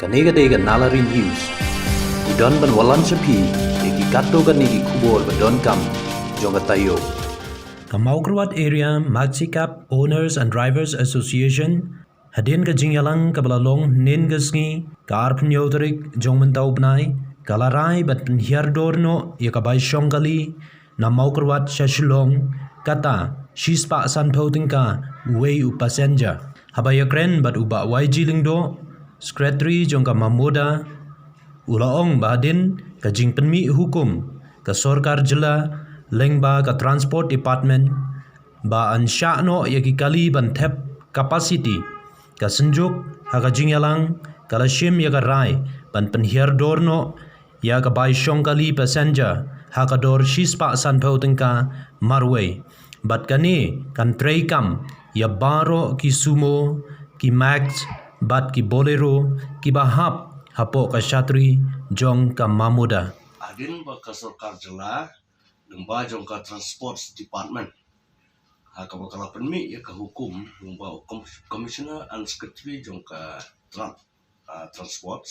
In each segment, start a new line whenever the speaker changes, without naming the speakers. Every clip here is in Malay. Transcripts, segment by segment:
Kanega nalarinews. Idon ban walan sapi, eki kato kanigi kubor badon kam, jonga tayo.
The Mawkyrwat Area Maxicap Owners and Drivers Association hadin ka jingyalang kabalalong nin gasngi kar Pynhiar Tarik jongmentau bnai kalarai bat Pynhiar dorno yakabai shongkali na Mawkyrwat shashulong kata shispa sanpau tingka uwei passenger habayakren bat uba YG lingdo secretary jongka mamoda ulaong bahadin ka jingpenmi hukum ka sorkar jela lengba ka transport department ba ansya'no yaki kali ban thep capacity ka senjuk haka jingyalang kala shim yaka rai ban Pynhiar dorno ya ka bai syong kali passenger haka dor shispa sanpau tengka marway bat kani kan trei kam ya baro ki sumo ki max bat ki bolero ki bahap hapo ka shatri jong ka mamuda
adin ba ka sorkar jela lembah jong ka transport department haka bakala penmi ya ka hukum lembah commissioner and secretary jong ka transport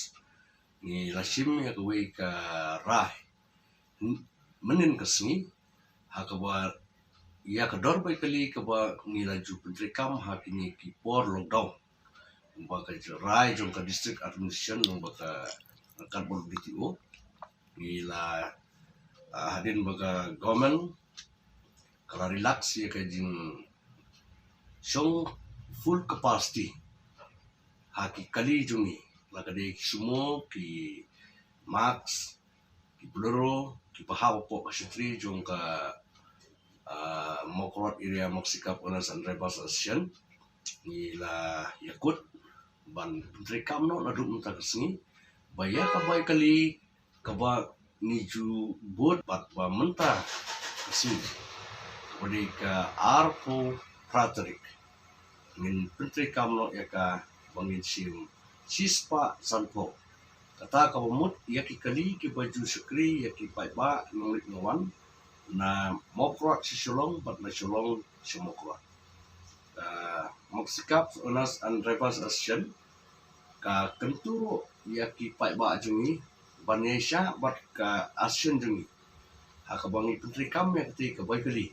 ni lasim ya ka we ka rai menin kesni haka ba ya ka dor bai kali ka ba ni laju pentri kam hakini ki por lockdown lembah ka rai jong ka district administration lembah ka karbon BTO ni la hadin baga government kala relax ya kajing song full capacity haki kali jungi lagade ki sumo ki max ki bolero ki pahaw po kasitri jong ka Mawkyrwat Area Maxicap Owners and Drivers Association ni la yakut ban pentri kam no Naduh munta kesni baya ka bay kali kaba niju bot bat ba menta kasih kepada ka arpo Tarik min pentri kamno ya ka bangin sim sispa sanpo kata ka mut ya ki kali ki baju sekri ya ki pai ba nulit nawan na Mawkyrwat sisulong bat na sulong si Mawkyrwat Maxicap Owners and Drivers Association ka kenturo ya ki pai ba jungi Banesha bat ka asyun jungi haka bangi pentri kam ya kati ka bai kali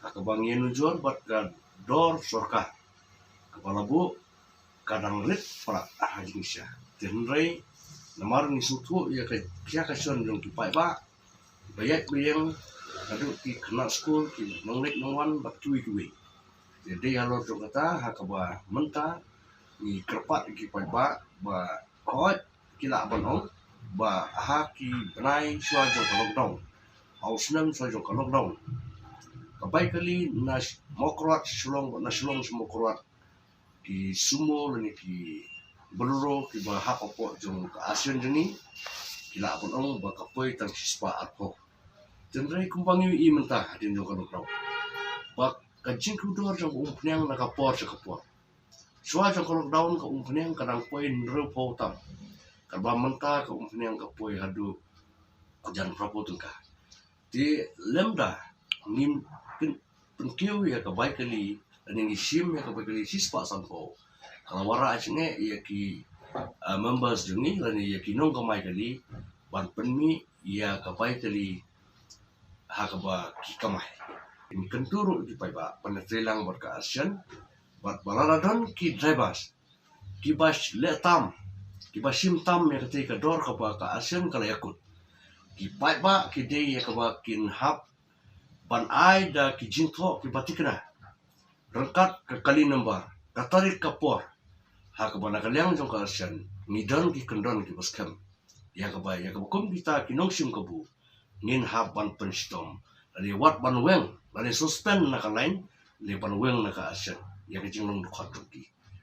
haka bangi nujor bat ka dor sorka kepala bu kadang lit para hajing sya tenrei namar ni sutu ya ka kya ka syun jung ki pai ba bayat bayang adu ki kena school ki nonglik nongwan bat kui kui jadi halor jung kata haka ba menta ni kerpat ki pai ba hot kila banong ba haki benai shua jong ka lockdown ausnam shua jong ka lockdown kabai kali na Mawkyrwat sulong na sulong Mawkyrwat ki sumo lani ki bolero ki ba hak opo jong ka asyun jeni kila banong ba kapoi tang sispa arpo tenrai kumpangi I mentah din jong ka lockdown ba kajing kudor jong umpnyang na kapor sa kapor shua jong ka lockdown ka umpnyang kadang poi nrepo tam karba menta ka umpnyang ka poi hadu jan prapo tungka di lemda ngim penkiu ya ka bai kali ani sim ya ka bai kali sispa sanpo kalau wara asne ya ki members jungi lani ya ki nong ka mai kali ban penmi ya ka bai kali ha ka ba ki kamai in kenturu di pai ba penetrelang berka asian bat balaradon ki drivers ki bas letam ki basim tam ya ketika dor ka ba ka asen kala yakut ki pai ba ki dei ya ka ba kin hap ban ai da ki jintho ki batikna rengkat ke kali number ka tarik ka por ha ka ba na kalyang jong ka asen ngidon ki kendon ki baskam ya ka kum kita ki nongshong ka bu ngin hap ban penstom ali wat ban weng ali suspend na ka lain le ban weng na ka asen ya ka jinglong khatuki